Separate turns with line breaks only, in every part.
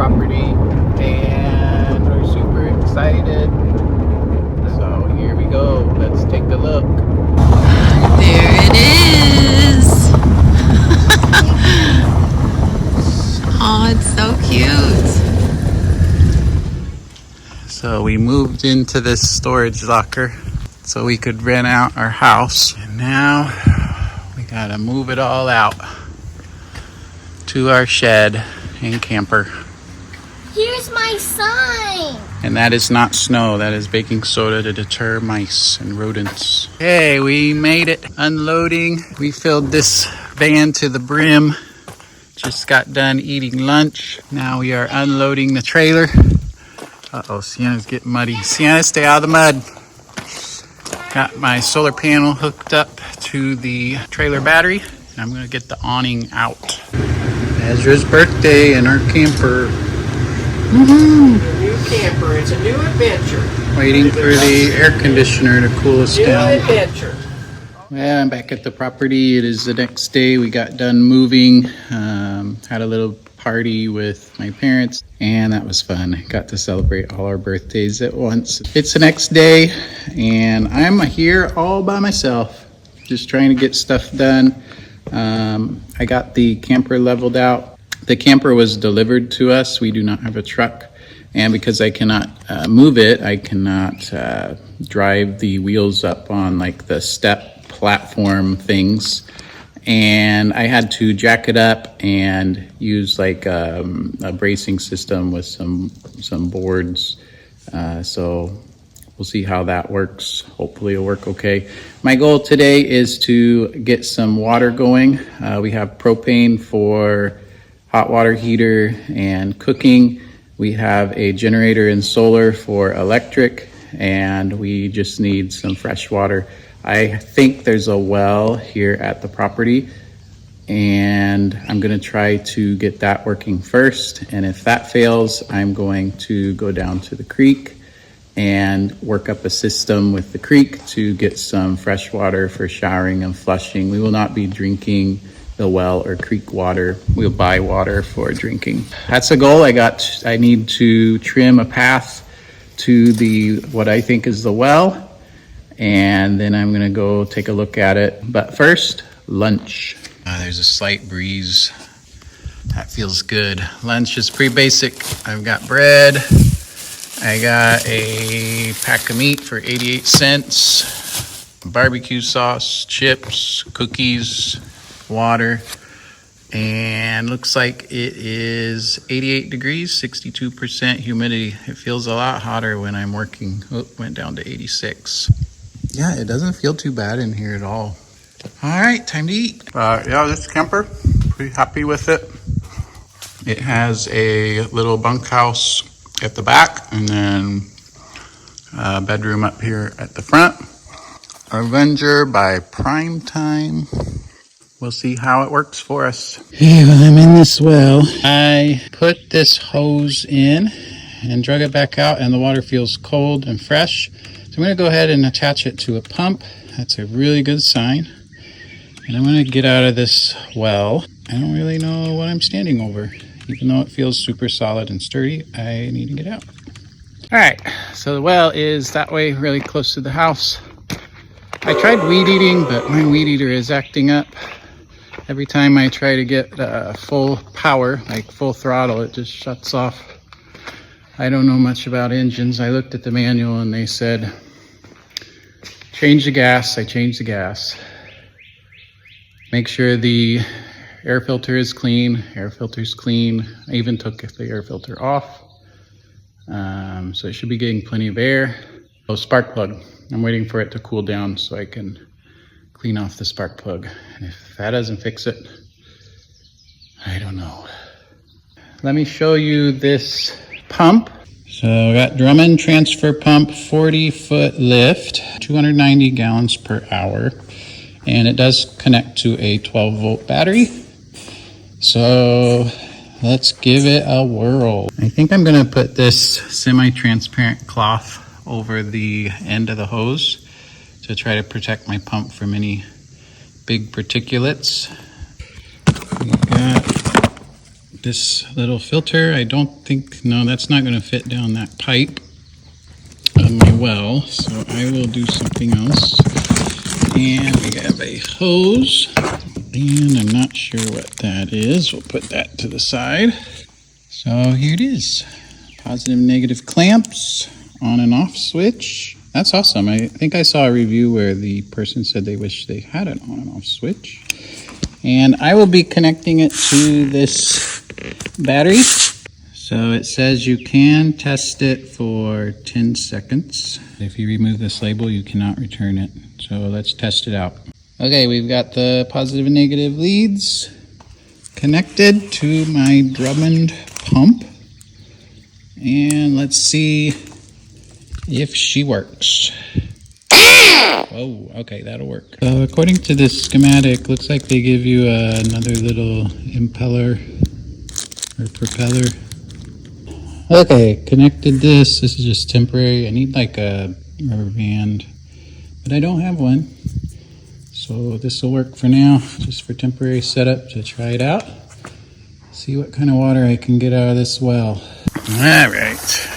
property and we're super excited. So here we go. Let's take a look.
There it is. Oh, it's so cute.
So we moved into this storage locker so we could rent out our house. And now we gotta move it all out to our shed and camper.
Here's my sign.
And that is not snow, that is baking soda to deter mice and rodents. Hey, we made it. Unloading. We filled this van to the brim. Just got done eating lunch. Now we are unloading the trailer. Uh-oh, Sienna's getting muddy. Sienna, stay out of the mud. Got my solar panel hooked up to the trailer battery. I'm gonna get the awning out. Ezra's birthday in our camper. Woohoo!
New camper, it's a new adventure.
Waiting for the air conditioner to cool us
New
down.
adventure.
Well, I'm back at the property. It is the next day. We got done moving. Had a little party with my parents, and that was fun. Got to celebrate all our birthdays at once. It's the next day, and I'm here all by myself, just trying to get stuff done. I got the camper leveled out. The camper was delivered to us. We do not have a truck, and because I cannot move it, I cannot drive the wheels up on like the step platform things, and I had to jack it up and use like a bracing system with some boards. So we'll see how that works. Hopefully it'll work okay. My goal today is to get some water going. We have propane for hot water heater and cooking. We have a generator and solar for electric, and we just need some fresh water. I think there's a well here at the property, and I'm gonna try to get that working first. And if that fails, I'm going to go down to the creek and work up a system with the creek to get some fresh water for showering and flushing. We will not be drinking the well or creek water. We'll buy water for drinking. That's a goal I got. I need to trim a path to what I think is the well, and then I'm gonna go take a look at it. But first, lunch. There's a slight breeze. That feels good. Lunch is pretty basic. I've got bread. I got a pack of meat for 88 cents, barbecue sauce, chips, cookies, water, and looks like it is 88 degrees, 62% humidity. It feels a lot hotter when I'm working. Oh, went down to 86. Yeah, it doesn't feel too bad in here at all. All right, time to eat. Yeah, this camper, pretty happy with it. It has a little bunkhouse at the back, and then a bedroom up here at the front. Avenger by Prime Time. We'll see how it works for us. Hey, well, I'm in this well. I put this hose in and drug it back out, and the water feels cold and fresh. So I'm gonna go ahead and attach it to a pump. That's a really good sign. And I'm gonna get out of this well. I don't really know what I'm standing over. Even though it feels super solid and sturdy, I need to get out. All right, so the well is that way, really close to the house. I tried weed eating, but my weed eater is acting up. Every time I try to get full power, like full throttle, it just shuts off. I don't know much about engines. I looked at the manual and they said, change the gas. I changed the gas. Make sure the air filter is clean. Air filter's clean. I even took the air filter off. So it should be getting plenty of air. Oh, spark plug. I'm waiting for it to cool down so I can clean off the spark plug. And if that doesn't fix it, I don't know. Let me show you this pump. So I got Drummond transfer pump, 40-foot lift, 290 gallons per hour. And it does connect to a 12-volt battery. So let's give it a whirl. I think I'm gonna put this semi-transparent cloth over the end of the hose to try to protect my pump from any big particulates. We got this little filter. I don't think, no, that's not going to fit down that pipe of my well, so I will do something else. And we have a hose, and I'm not sure what that is. We'll put that to the side. So here it is. Positive, negative clamps, on and off switch. That's awesome. I think I saw a review where the person said they wish they had an on and off switch. And I will be connecting it to this battery. So it says you can test it for 10 seconds. If you remove this label, you cannot return it. So let's test it out. Okay, we've got the positive and negative leads connected to my Drummond pump. And let's see if she works. Oh, okay, that'll work. According to this schematic, looks like they give you another little impeller or propeller. Okay, connected this. This is just temporary. I need like a rubber band, but I don't have one. So this will work for now, just for temporary setup to try it out. See what kind of water I can get out of this well. All right.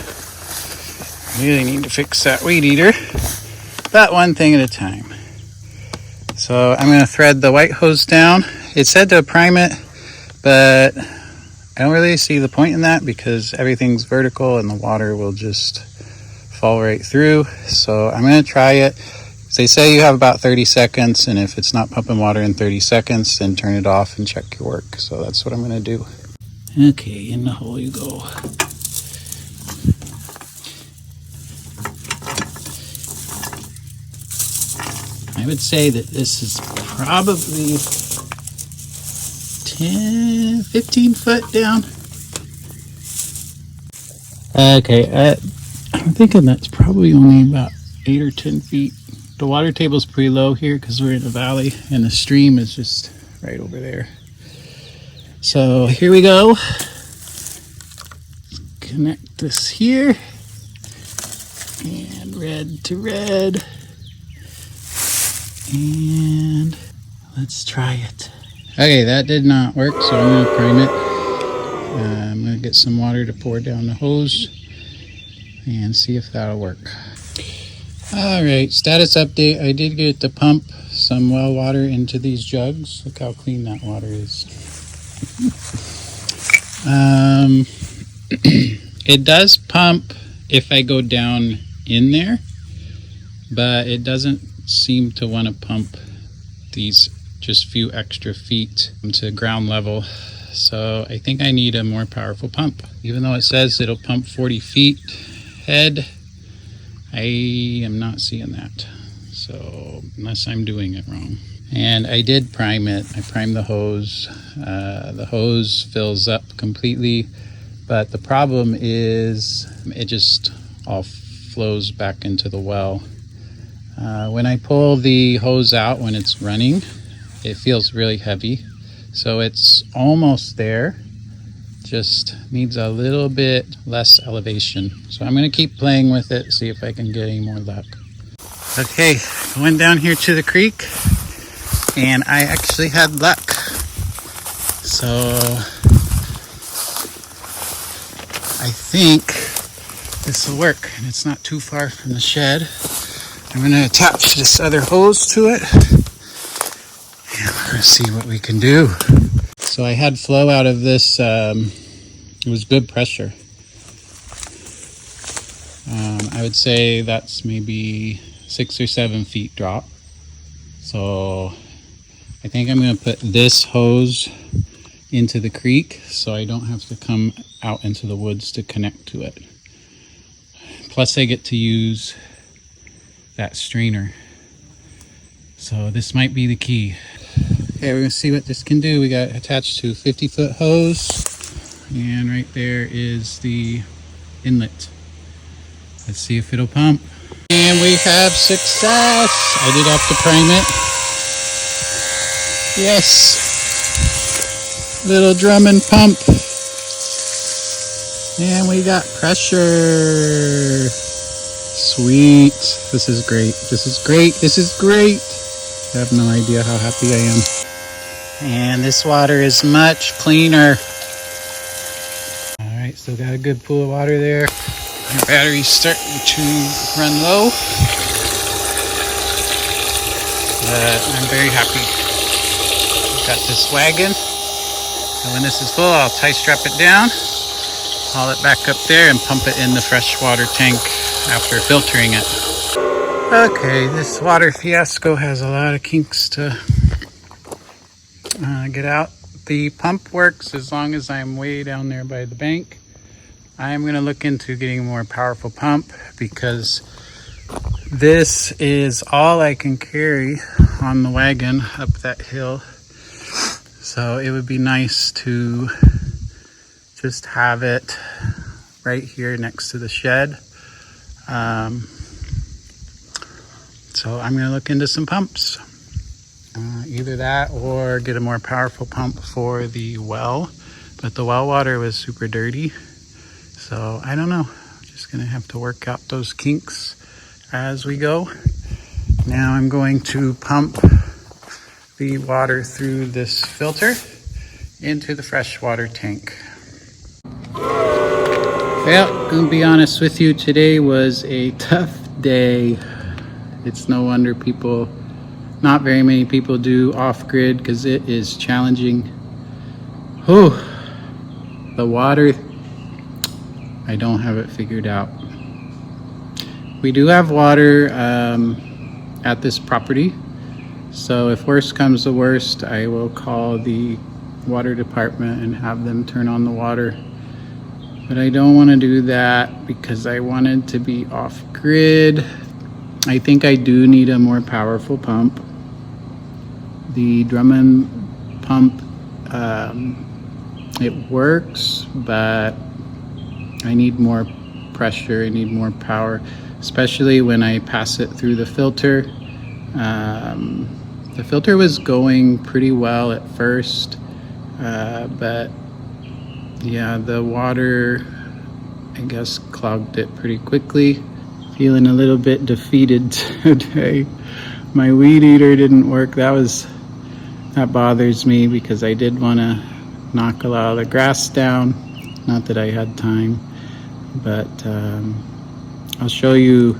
Really need to fix that weed eater. But one thing at a time. So I'm going to thread the white hose down. It said to prime it, but I don't really see the point in that because everything's vertical and the water will just fall right through. So I'm going to try it. They say you have about 30 seconds, and if it's not pumping water in 30 seconds, then turn it off and check your work. So that's what I'm going to do. Okay, in the hole you go. I would say that this is probably 15 foot down. Okay, I'm thinking that's probably only about 8 or 10 feet. The water table's pretty low here because we're in a valley and the stream is just right over there. So here we go. Connect this here. And red to red. And let's try it. Okay, that did not work, so I'm going to prime it. I'm going to get some water to pour down the hose and see if that'll work. Alright, status update. I did get to pump some well water into these jugs. Look how clean that water is. It does pump if I go down in there, but it doesn't seem to want to pump these just few extra feet to ground level. So I think I need a more powerful pump. Even though it says it'll pump 40 feet head, I am not seeing that. So unless I'm doing it wrong. And I did prime it. I primed the hose. The hose fills up completely, but the problem is it just all flows back into the well. When I pull the hose out when it's running, it feels really heavy. So it's almost there, just needs a little bit less elevation. So I'm going to keep playing with it, see if I can get any more luck. Okay, going down here to the creek, and I actually had luck. So I think this will work, and it's not too far from the shed. I'm going to attach this other hose to it, and we're going to see what we can do. So I had flow out of this, it was good pressure. I would say that's maybe 6 or 7 feet drop. So I think I'm going to put this hose into the creek so I don't have to come out into the woods to connect to it. Plus I get to use that strainer. So this might be the key. Okay, we're gonna see what this can do. We got it attached to a 50-foot hose, and right there is the inlet. Let's see if it'll pump. And we have success. I did have to prime it. Yes. Little Drummond pump. And we got pressure. Sweet. This is great. This is great. This is great. I have no idea how happy I am. And this water is much cleaner. Still got a good pool of water there. Our battery's starting to run low. But I'm very happy. Got this wagon. So when this is full, I'll tie strap it down, haul it back up there, and pump it in the freshwater tank after filtering it. Okay, this water fiasco has a lot of kinks to get out. The pump works as long as I'm way down there by the bank. I'm going to look into getting a more powerful pump because this is all I can carry on the wagon up that hill. So it would be nice to just have it right here next to the shed. So I'm going to look into some pumps. Either that or get a more powerful pump for the well. But the well water was super dirty. So I don't know. Just going to have to work out those kinks as we go. Now I'm going to pump the water through this filter into the freshwater tank. Well, I'm going to be honest with you. Today was a tough day. It's no wonder not very many people do off-grid because it is challenging. Oh, the water, I don't have it figured out. We do have water at this property. So if worst comes to worst, I will call the water department and have them turn on the water. But I don't want to do that because I wanted to be off-grid. I think I do need a more powerful pump. The Drummond pump, it works, but I need more pressure, I need more power, especially when I pass it through the filter. The filter was going pretty well at first, but yeah, the water, I guess, clogged it pretty quickly. Feeling a little bit defeated today. My weed eater didn't work. That bothers me because I did want to knock a lot of the grass down. Not that I had time, but I'll show you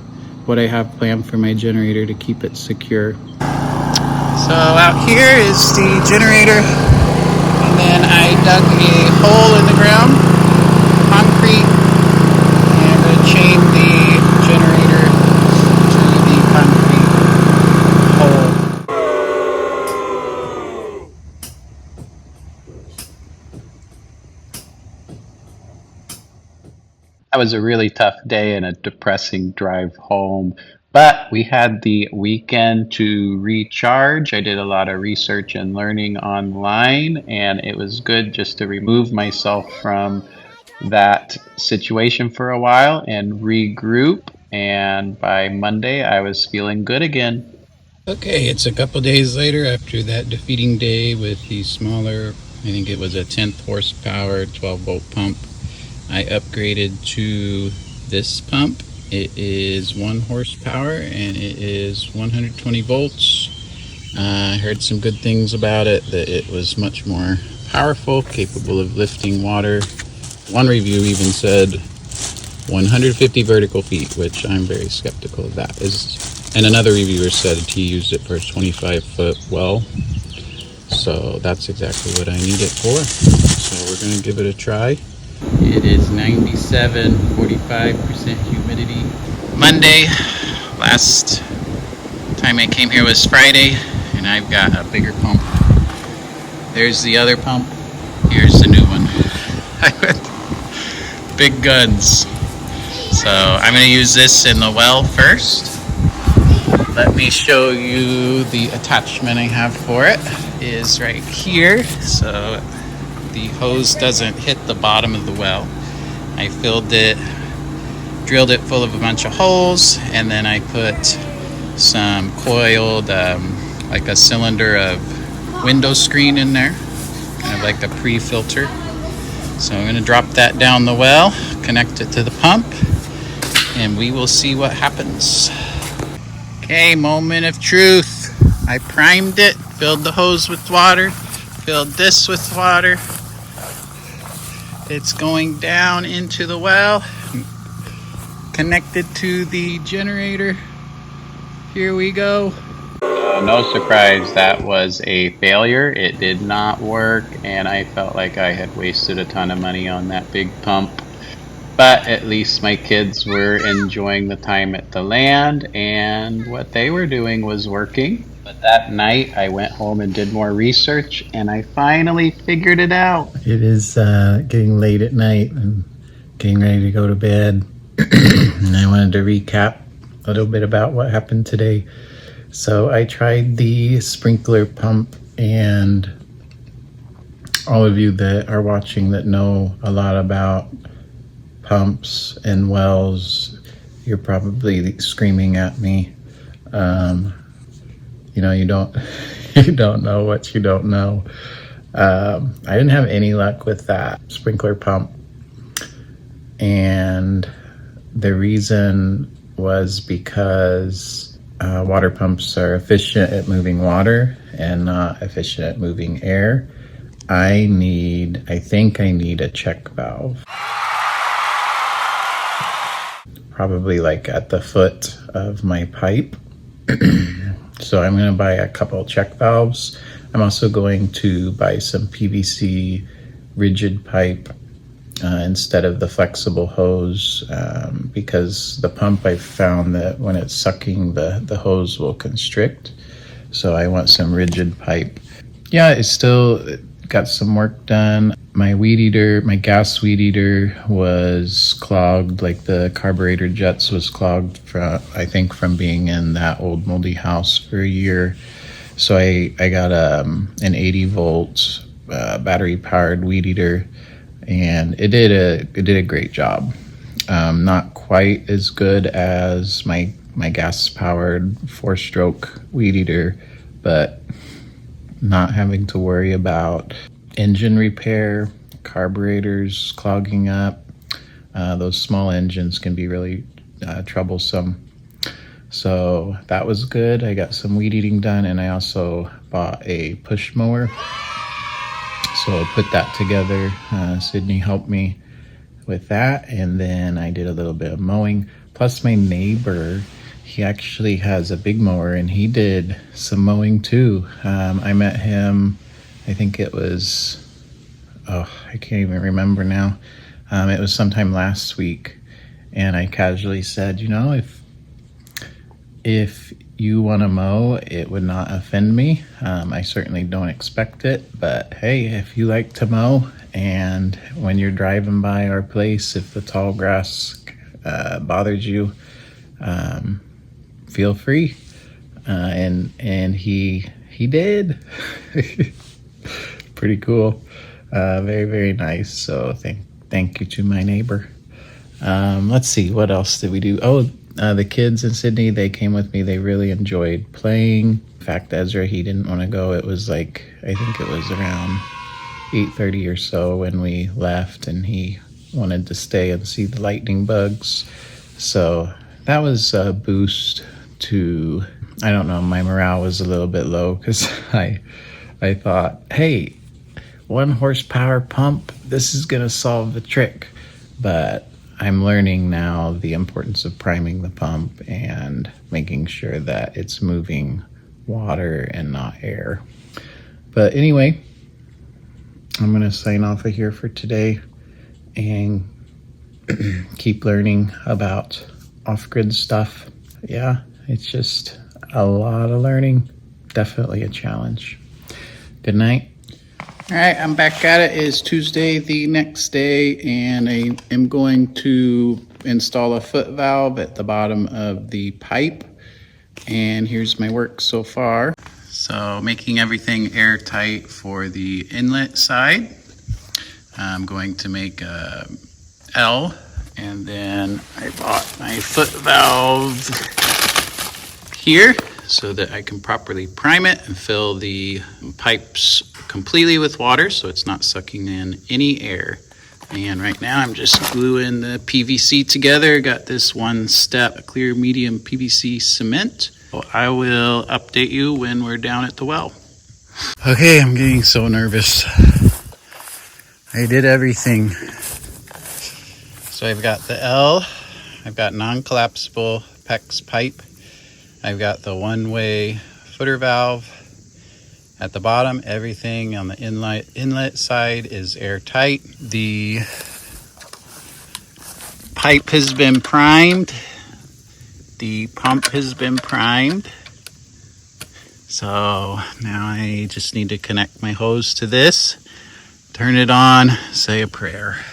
what I have planned for my generator to keep it secure. So out here is the generator, and then I dug a hole in the ground, concrete, and I'm going to chain the generator to the concrete hole. That was a really tough day and a depressing drive home. But we had the weekend to recharge. I did a lot of research and learning online, and it was good just to remove myself from that situation for a while and regroup. And by Monday, I was feeling good again. Okay, it's a couple days later after that defeating day with the smaller, I think it was a 10th horsepower 12-volt pump. I upgraded to this pump. It is 1 horsepower and it is 120 volts. I heard some good things about it, that it was much more powerful, capable of lifting water. One review even said 150 vertical feet, which I'm very skeptical of that. And another reviewer said he used it for a 25-foot well. So that's exactly what I need it for. So we're going to give it a try. It is 97, 45% humidity. Monday, last time I came here was Friday, and I've got a bigger pump. There's the other pump. Here's the new one. I went big guns. So I'm going to use this in the well first. Let me show you the attachment I have for it. It is right here. So the hose doesn't hit the bottom of the well. I filled it, drilled it full of a bunch of holes, and then I put some coiled, like a cylinder of window screen in there, kind of like a pre-filter. So I'm going to drop that down the well, connect it to the pump, and we will see what happens. Okay, moment of truth. I primed it, filled the hose with water, filled this with water. It's going down into the well, connected to the generator. Here we go. No surprise, that was a failure. It did not work, and I felt like I had wasted a ton of money on that big pump. But at least my kids were enjoying the time at the land, and what they were doing was working. But that night, I went home and did more research, and I finally figured it out. It is getting late at night and getting ready to go to bed. And I wanted to recap a little bit about what happened today. So I tried the sprinkler pump, and all of you that are watching that know a lot about pumps and wells, you're probably screaming at me. You know, you don't know what you don't know. I didn't have any luck with that sprinkler pump, and the reason was because water pumps are efficient at moving water and not efficient at moving air. I think I need a check valve. Probably like at the foot of my pipe. So I'm going to buy a couple check valves. I'm also going to buy some PVC rigid pipe instead of the flexible hose, because the pump, I've found that when it's sucking, the hose will constrict. So I want some rigid pipe. Yeah, it's still got some work done. My weed eater, my gas weed eater was clogged, like the carburetor jets was clogged from being in that old moldy house for a year. So I got an 80 volt battery powered weed eater, and it did a great job. Not quite as good as my gas powered 4-stroke weed eater, but not having to worry about engine repair, carburetors clogging up. Those small engines can be really troublesome. So that was good. I got some weed eating done, and I also bought a push mower. So I put that together. Sydney helped me with that, and then I did a little bit of mowing. Plus my neighbor, he actually has a big mower, and he did some mowing too. I met him, I think it was, I can't even remember now. It was sometime last week, and I casually said, you know, if you want to mow, it would not offend me. I certainly don't expect it, but hey, if you like to mow, and when you're driving by our place, if the tall grass bothers you, feel free. And he did. Pretty cool. Very, very nice. So thank you to my neighbor. Let's see, what else did we do? The kids in Sydney, they came with me. They really enjoyed playing. In fact, Ezra, he didn't want to go. It was like, I think it was around 8:30 or so when we left, and he wanted to stay and see the lightning bugs. So that was a boost to, I don't know, my morale was a little bit low because I thought, hey, 1 horsepower pump, this is going to solve the trick. But I'm learning now the importance of priming the pump and making sure that it's moving water and not air. But anyway, I'm going to sign off of here for today and keep learning about off-grid stuff. Yeah, it's just a lot of learning. Definitely a challenge. Good night. All right, I'm back at it. It's Tuesday, the next day, and I am going to install a foot valve at the bottom of the pipe. And here's my work so far. So making everything airtight for the inlet side. I'm going to make a L, and then I bought my foot valve here so that I can properly prime it and fill the pipes completely with water so it's not sucking in any air. And right now I'm just gluing the PVC together. Got this 1-step clear medium PVC cement. I will update you when we're down at the well. Okay, I'm getting so nervous. I did everything. So I've got the L, I've got non-collapsible PEX pipe, I've got the one-way footer valve. At the bottom, everything on the inlet side is airtight. The pipe has been primed. The pump has been primed. So now I just need to connect my hose to this, turn it on, say a prayer.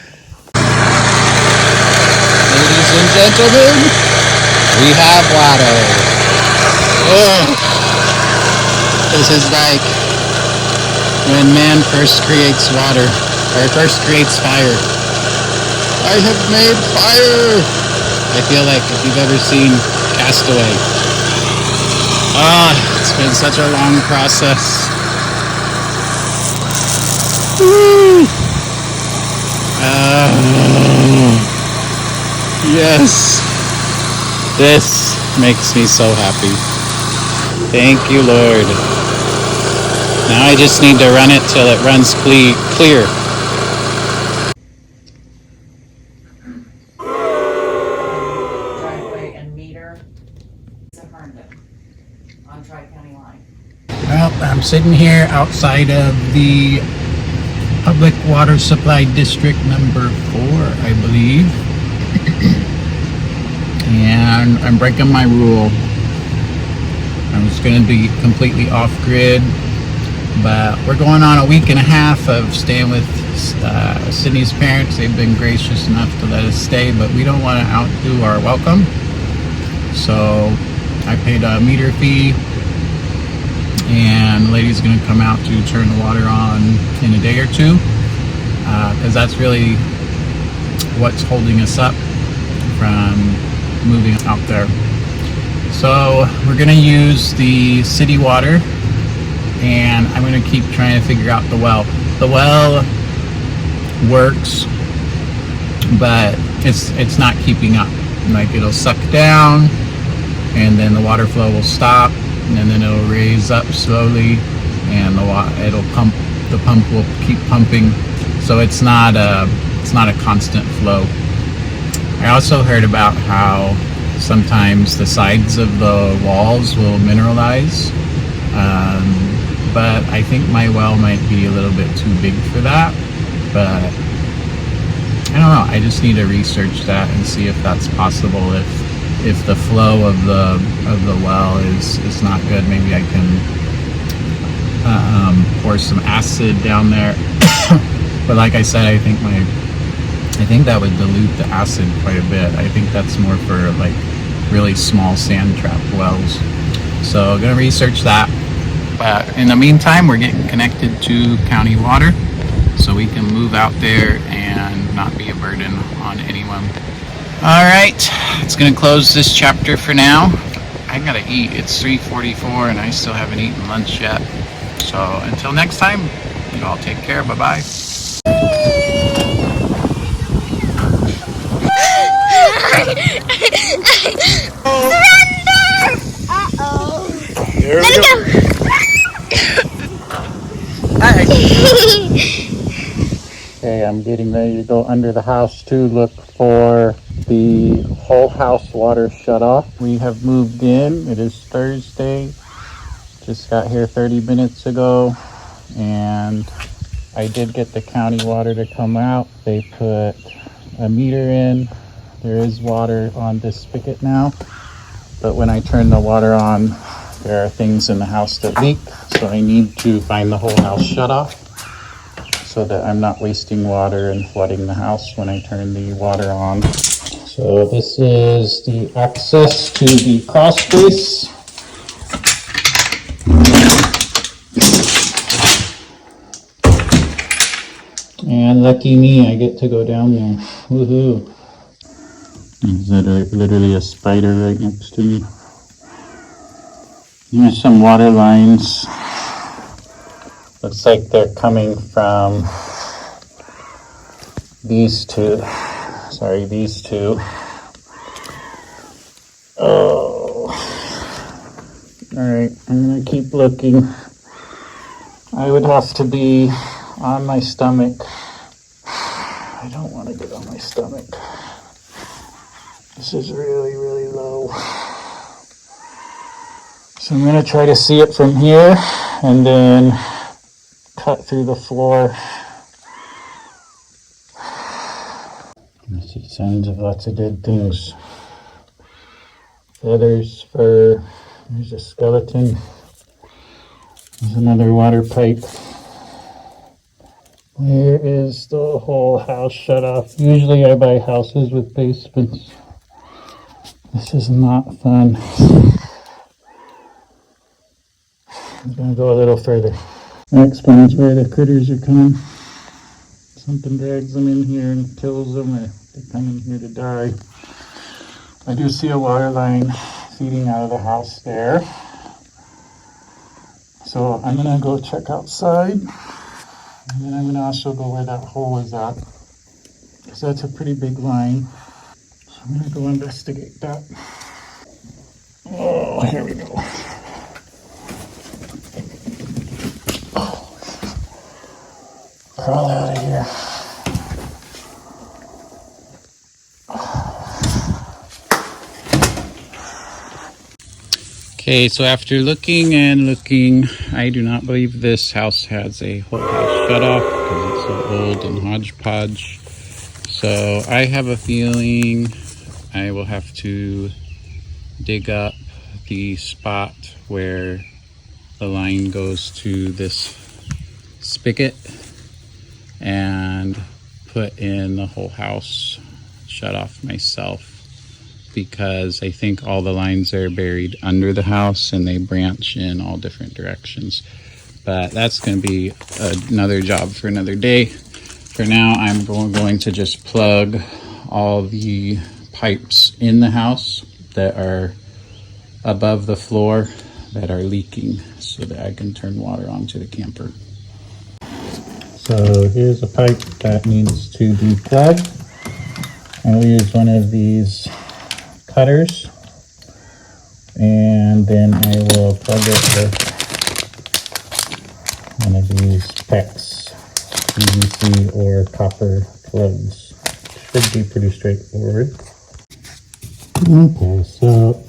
Ladies and gentlemen, we have water. Oh. This is like when man first creates water, or first creates fire. I have made fire! I feel like if you've ever seen Castaway. It's been such a long process. Woo! Yes! This makes me so happy. Thank you, Lord. Now I just need to run it till it runs clear.
Driveway and meter in Herndon on Tri-County line.
Well, I'm sitting here outside of the Public Water Supply District number 4, I believe. And I'm breaking my rule. I was going to be completely off-grid, but we're going on a week and a half of staying with Sydney's parents. They've been gracious enough to let us stay, but we don't want to outdo our welcome. So I paid a meter fee, and the lady's going to come out to turn the water on in a day or two, because that's really what's holding us up from moving out there. So we're going to use the city water, and I'm going to keep trying to figure out the well. The well works, but it's not keeping up. Like, it'll suck down, and then the water flow will stop, and then it'll raise up slowly, and it'll pump. The pump will keep pumping, so it's not a constant flow. I also heard about how sometimes the sides of the walls will mineralize, but I think my well might be a little bit too big for that. But I don't know. I just need to research that and see if that's possible. If the flow of the well is not good, maybe I can pour some acid down there. But like I said, I think that would dilute the acid quite a bit. I think that's more for like really small sand trap wells. So I'm gonna research that. But in the meantime, we're getting connected to county water, so we can move out there and not be a burden on anyone. All right, it's gonna close this chapter for now. I gotta eat. It's 3:44 and I still haven't eaten lunch yet. So until next time, you all take care. Bye-bye.
Uh-oh.
There
Let it go.
Okay, I'm getting ready to go under the house to look for the whole house water shut off. We have moved in. It is Thursday. Just got here 30 minutes ago, and I did get the county water to come out. They put a meter in. There is water on this spigot now, but when I turn the water on, there are things in the house that leak, so I need to find the whole house shut off so that I'm not wasting water and flooding the house when I turn the water on. So this is the access to the crawl space. And lucky me, I get to go down there. Woohoo. Is that literally a spider right next to me? Here's some water lines. Looks like they're coming from these two. Sorry, these two. Oh. Alright, I'm gonna keep looking. I would have to be on my stomach. I don't want to get on my stomach. This is really, really low. So I'm gonna try to see it from here and then cut through the floor. I see signs of lots of dead things. Feathers, fur, there's a skeleton. There's another water pipe. There is the whole house shut off. Usually I buy houses with basements. This is not fun. I'm gonna go a little further. That explains where the critters are coming. Something drags them in here and kills them, or they come in here to die. I do see a water line feeding out of the house there. So I'm gonna go check outside. And then I'm gonna also go where that hole is at, because that's a pretty big line. So I'm gonna go investigate that. Oh, here we go. Crawl out of here. Okay, so after looking and looking, I do not believe this house has a whole house shut off because it's so old and hodgepodge. So I have a feeling I will have to dig up the spot where the line goes to this spigot and put in the whole house shut off myself, because I think all the lines are buried under the house and they branch in all different directions. But that's going to be another job for another day. For now, I'm going to just plug all the pipes in the house that are above the floor that are leaking, so that I can turn water onto the camper. So here's a pipe that needs to be plugged. I'll use one of these cutters, and then I will plug it with one of these PEX PVC or copper plugs. Should be pretty straightforward. Okay, so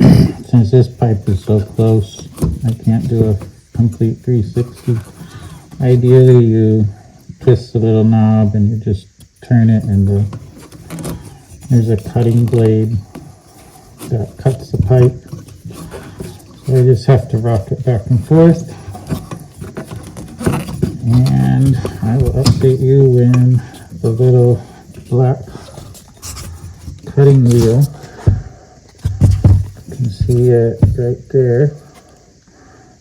since this pipe is so close, I can't do a complete 360. Ideally, you twist the little knob and you just turn it, and there's a cutting blade that cuts the pipe. So I just have to rock it back and forth, and I will update you when the little black cutting wheel, you can see it right there,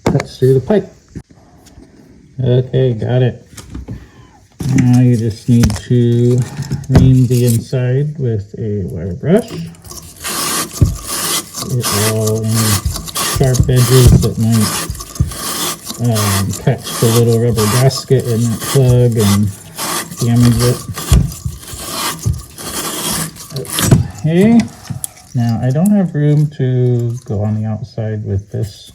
cuts through the pipe. Okay, got it. Now you just need to ream the inside with a wire brush. Get all any sharp edges that might catch the little rubber gasket in that plug and damage it. Okay, now I don't have room to go on the outside with this.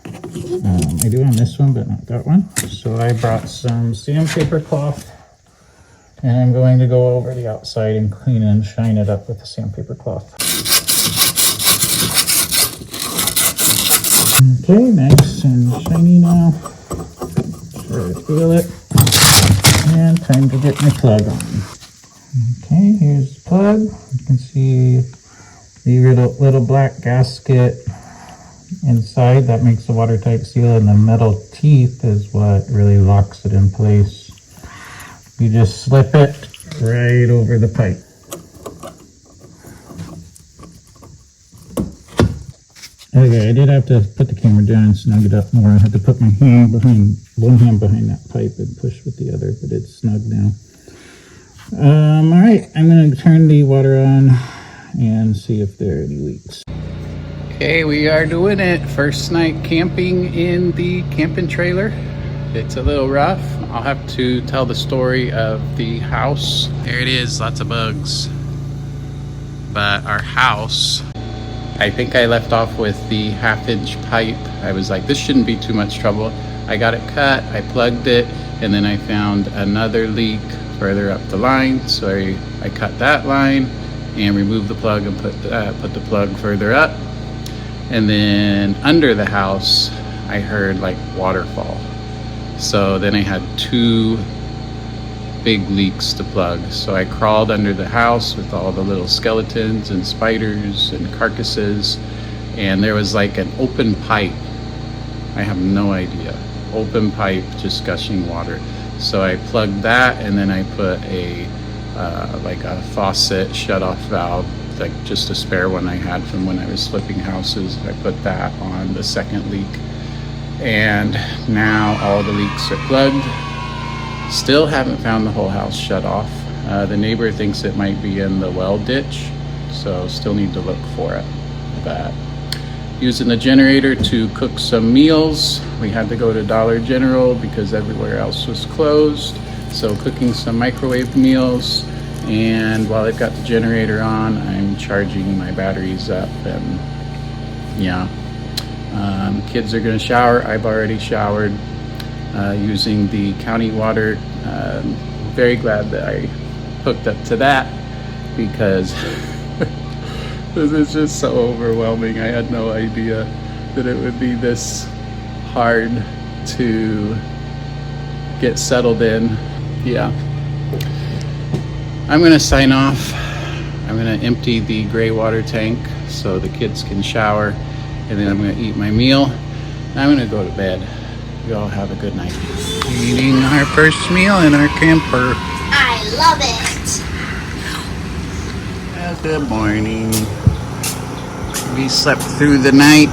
I do on this one, but not that one. So I brought some sandpaper cloth, and I'm going to go over the outside and clean and shine it up with the sandpaper cloth. Okay, nice and shiny now. Sure to feel it. And time to get my plug on. Okay, here's the plug. You can see the little black gasket inside that makes the watertight seal, and the metal teeth is what really locks it in place. You just slip it right over the pipe. Okay, I did have to put the camera down and snug it up more. I had to put my hand behind, one hand behind that pipe and push with the other, but it's snug now. All right, I'm gonna turn the water on and see if there are any leaks. Okay, we are doing it. First night camping in the camping trailer. It's a little rough. I'll have to tell the story of the house. There it is, lots of bugs. But our house, I think I left off with the 1/2-inch pipe. I was like, this shouldn't be too much trouble. I got it cut, I plugged it, and then I found another leak further up the line. So I cut that line, and removed the plug and put the plug further up. And then under the house, I heard like waterfall. So then I had 2 big leaks to plug. So I crawled under the house with all the little skeletons and spiders and carcasses, and there was like an open pipe. I have no idea. Open pipe, just gushing water. So I plugged that, and then I put a like a faucet shut-off valve, like just a spare one I had from when I was flipping houses. I put that on the second leak, and now all the leaks are plugged. Still haven't found the whole house shut off. The neighbor thinks it might be in the well ditch, so still need to look for it. But using the generator to cook some meals. We had to go to Dollar General because everywhere else was closed. So cooking some microwave meals, and while I've got the generator on, I'm charging my batteries up. And yeah, kids are gonna shower. I've already showered using the county water. Very glad that I hooked up to that, because this is just so overwhelming. I had no idea that it would be this hard to get settled in. Yeah. I'm gonna sign off. I'm gonna empty the gray water tank so the kids can shower, and then I'm gonna eat my meal. And I'm gonna go to bed. You all have a good night. Eating our first meal in our camper.
I love it.
Good morning. We slept through the night.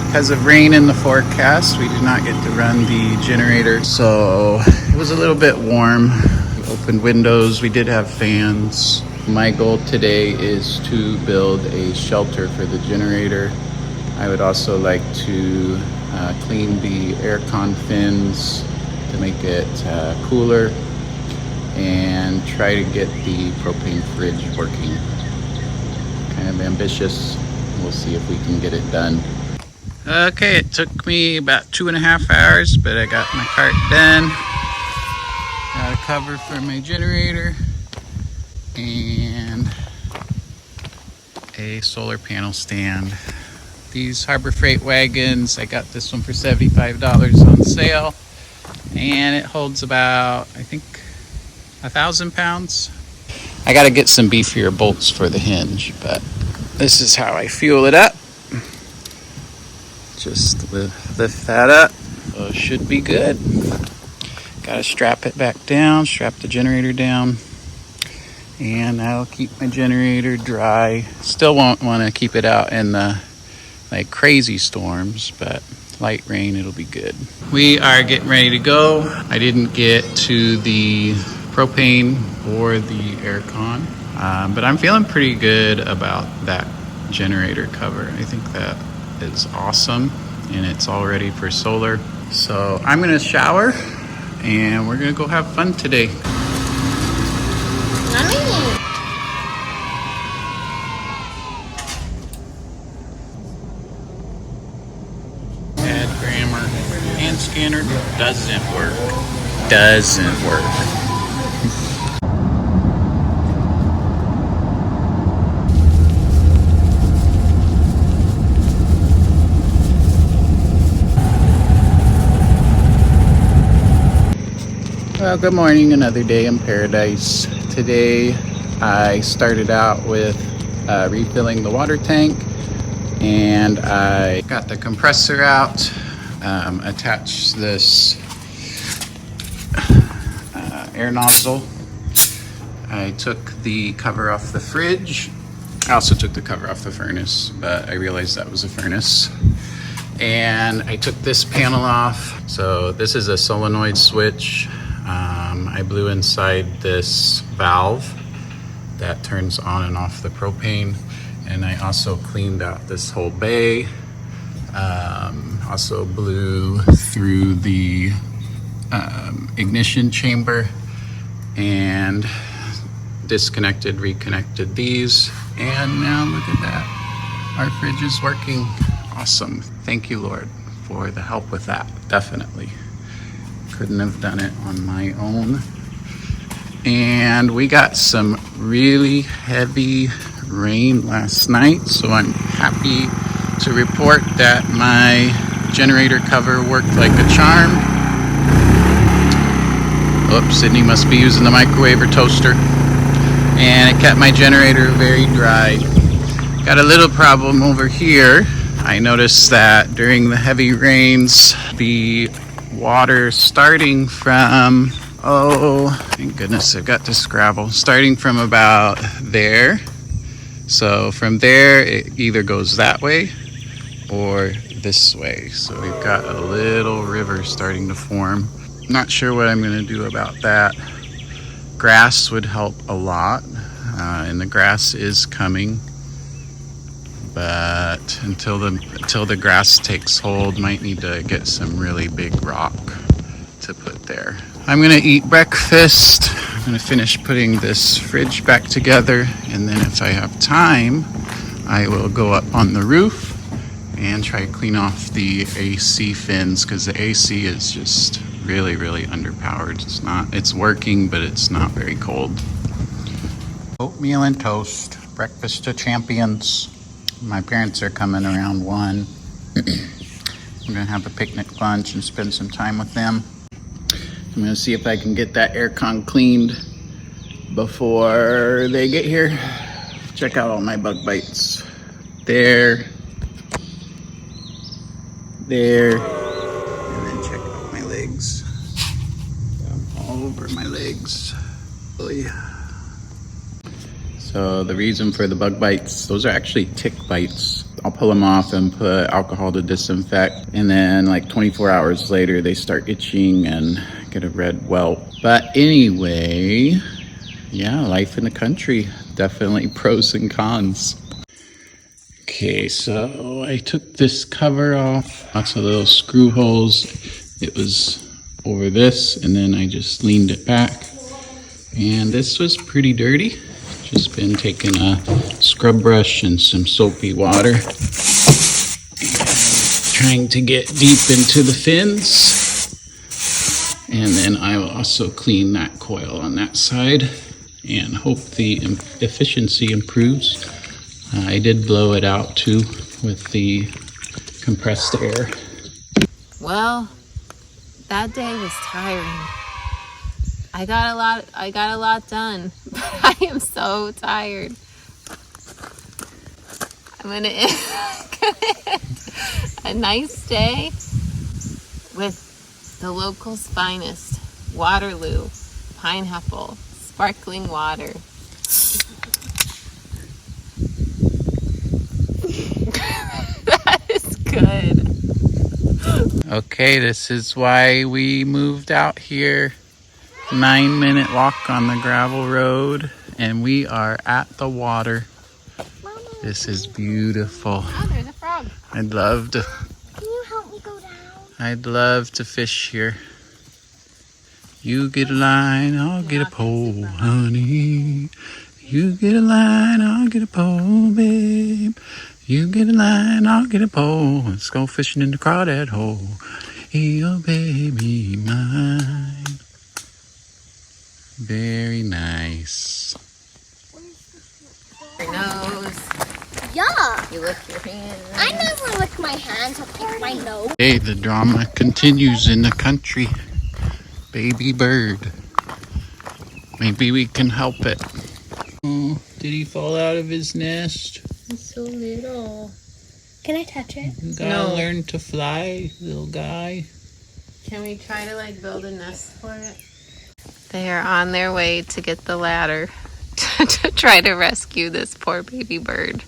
Because of rain in the forecast, we did not get to run the generator, so it was a little bit warm. We opened windows, we did have fans. My goal today is to build a shelter for the generator. I would also like to clean the aircon fins to make it cooler, and try to get the propane fridge working. Kind of ambitious. We'll see if we can get it done. Okay, it took me about 2.5 hours, but I got my cart done. Got a cover for my generator and a solar panel stand. These Harbor Freight wagons, I got this one for $75 on sale, and it holds about, I think, 1,000 pounds. I gotta get some beefier bolts for the hinge, but this is how I fuel it up. Just lift that up. So it should be good. Gotta strap it back down, strap the generator down, and that'll keep my generator dry. Still won't want to keep it out in the like crazy storms, but light rain, it'll be good. We are getting ready to go. I didn't get to the propane or the aircon, but I'm feeling pretty good about that generator cover. I think that is awesome, and it's all ready for solar. So I'm gonna shower, and we're gonna go have fun today. Add grammar. Hand scanner doesn't work. Doesn't work. Well, good morning. Another day in paradise. Today I started out with refilling the water tank, and I got the compressor out, attached this air nozzle. I took the cover off the fridge. I also took the cover off the furnace, but I realized that was a furnace. And I took this panel off. So this is a solenoid switch. I blew inside this valve that turns on and off the propane, and I also cleaned out this whole bay. Also blew through the ignition chamber and disconnected, reconnected these, and now look at that. Our fridge is working. Awesome. Thank you, Lord, for the help with that. Definitely. Couldn't have done it on my own. and we got some really heavy rain last night, so I'm happy to report that my generator cover worked like a charm. Oops, Sydney must be using the microwave or toaster. And it kept my generator very dry. Got a little problem over here. I noticed that during the heavy rains, the water starting from, oh, thank goodness I've got this gravel, starting from about there. So from there, it either goes that way or this way. So we've got a little river starting to form. Not sure what I'm gonna do about that. Grass would help a lot, and the grass is coming. But until the grass takes hold, might need to get some really big rock to put there. I'm gonna eat breakfast. I'm gonna finish putting this fridge back together, and then if I have time, I will go up on the roof and try to clean off the AC fins, because the AC is just really underpowered. It's working, but it's not very cold. Oatmeal and toast, breakfast of champions. My parents are coming around 1. I'm gonna have a picnic lunch and spend some time with them. I'm gonna see if I can get that aircon cleaned before they get here. Check out all my bug bites. There, and then check out my legs. All over my legs. Really. So the reason for the bug bites, those are actually tick bites. I'll pull them off and put alcohol to disinfect, and then like 24 hours later they start itching and get a red welt. But anyway, yeah, life in the country, definitely pros and cons. Okay, so I took this cover off, lots of little screw holes. It was over this, and then I just leaned it back, and this was pretty dirty. Just been taking a scrub brush and some soapy water, and trying to get deep into the fins. And then I will also clean that coil on that side and hope the efficiency improves. I did blow it out too with the compressed air.
Well, that day was tiring. I got a lot done, but I am so tired. I'm gonna end a nice day with the local's finest, Waterloo pineapple sparkling water. That is good.
Okay, this is why we moved out here. 9-minute walk on the gravel road, and we are at the water. This is beautiful.
Oh, there's a frog.
I'd love to
Can you help me go down?
I'd love to fish here. You get a line, I'll get a pole, honey. You get a line, I'll get a pole, babe. You get a line, I'll get a pole. Let's go fishing in the crawdad hole. Hey, oh baby mine. Very nice.
Your nose.
Yeah.
You lick your hand.
I never lick my hands. I'll pick my nose.
Hey, the drama continues in the country. Baby bird. Maybe we can help it. Oh, did he fall out of his nest?
He's so little.
Can I touch it?
You gotta learn to fly, little guy.
Can we try to build a nest for it? They are on their way to get the ladder to try to rescue this poor baby bird.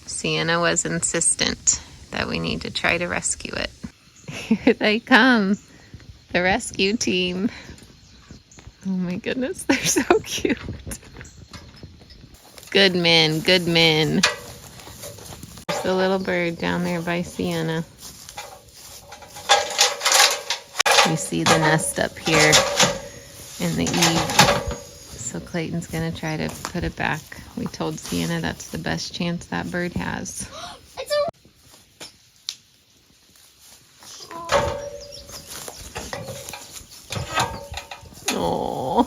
Sienna was insistent that we need to try to rescue it. Here they come, the rescue team. Oh my goodness, they're so cute. Good men, good men. There's the little bird down there by Sienna. You see the nest up here in the eave. So Clayton's gonna try to put it back. We told Sienna that's the best chance that bird has.
It's a...
Oh.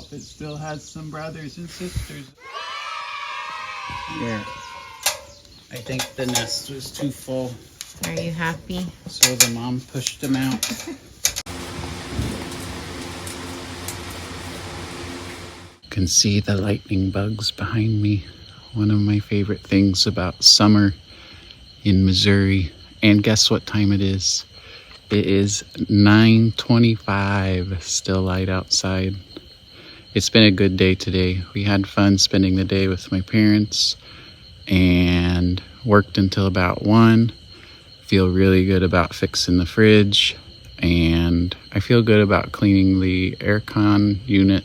hope it still has some brothers and sisters. Here. I think the nest was too full,
Are you happy?
so the mom pushed them out. You can see the lightning bugs behind me. One of my favorite things about summer in Missouri. And guess what time it is? It is 9:25, still light outside. It's been a good day today. We had fun spending the day with my parents and worked until about 1. Feel really good about fixing the fridge, and I feel good about cleaning the aircon unit.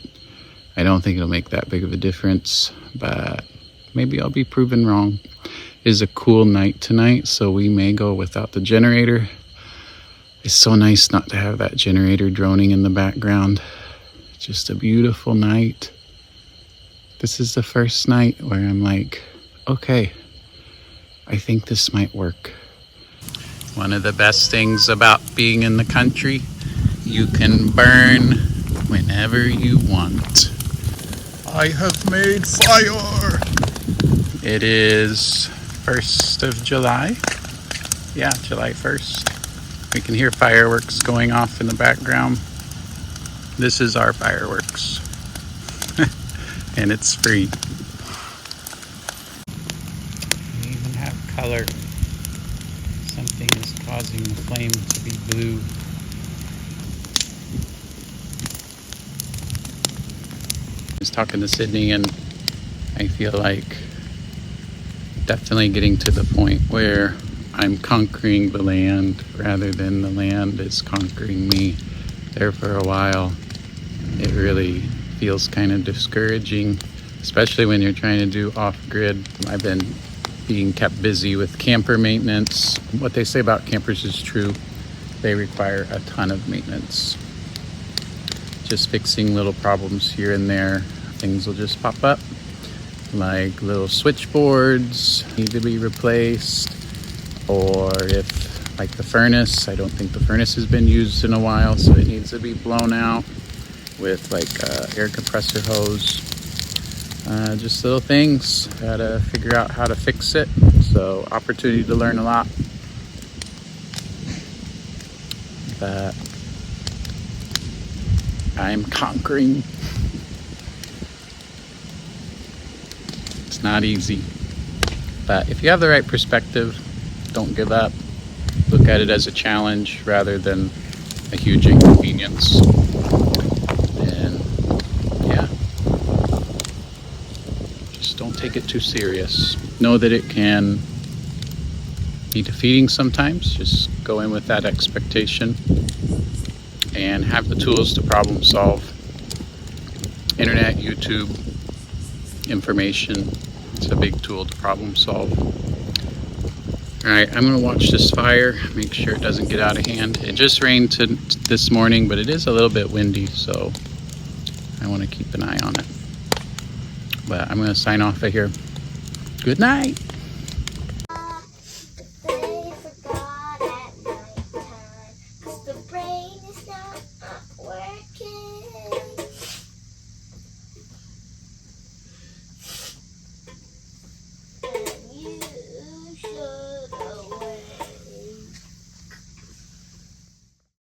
I don't think it'll make that big of a difference, but maybe I'll be proven wrong. It is a cool night tonight, so we may go without the generator. It's so nice not to have that generator droning in the background. Just a beautiful night. This is the first night where I'm like, okay, I think this might work. One of the best things about being in the country, you can burn whenever you want. I have made fire. It is 1st of July. Yeah, July 1st. We can hear fireworks going off in the background. This is our fireworks. And it's free. We even have color. Something is causing the flame to be blue. I was talking to Sydney, and I feel like definitely getting to the point where I'm conquering the land rather than the land is conquering me. There for a while, it really feels kind of discouraging, especially when you're trying to do off-grid. I've been being kept busy with camper maintenance. What they say about campers is true. They require a ton of maintenance. Just fixing little problems here and there. Things will just pop up, like little switchboards need to be replaced, or if like the furnace, I don't think the furnace has been used in a while, so it needs to be blown out with like air compressor hose. Just little things, gotta figure out how to fix it. So opportunity to learn a lot, but I'm conquering. It's not easy, but if you have the right perspective, don't give up. Look at it as a challenge rather than a huge inconvenience. And yeah, just don't take it too serious. Know that it can be defeating sometimes. Just go in with that expectation and have the tools to problem solve. Internet, YouTube, information, it's a big tool to problem solve. All right, I'm gonna watch this fire, make sure it doesn't get out of hand. It just rained this morning, but it is a little bit windy, so I wanna keep an eye on it. But I'm gonna sign off of here. Good night.
They forgot at night time, 'cause the brain is not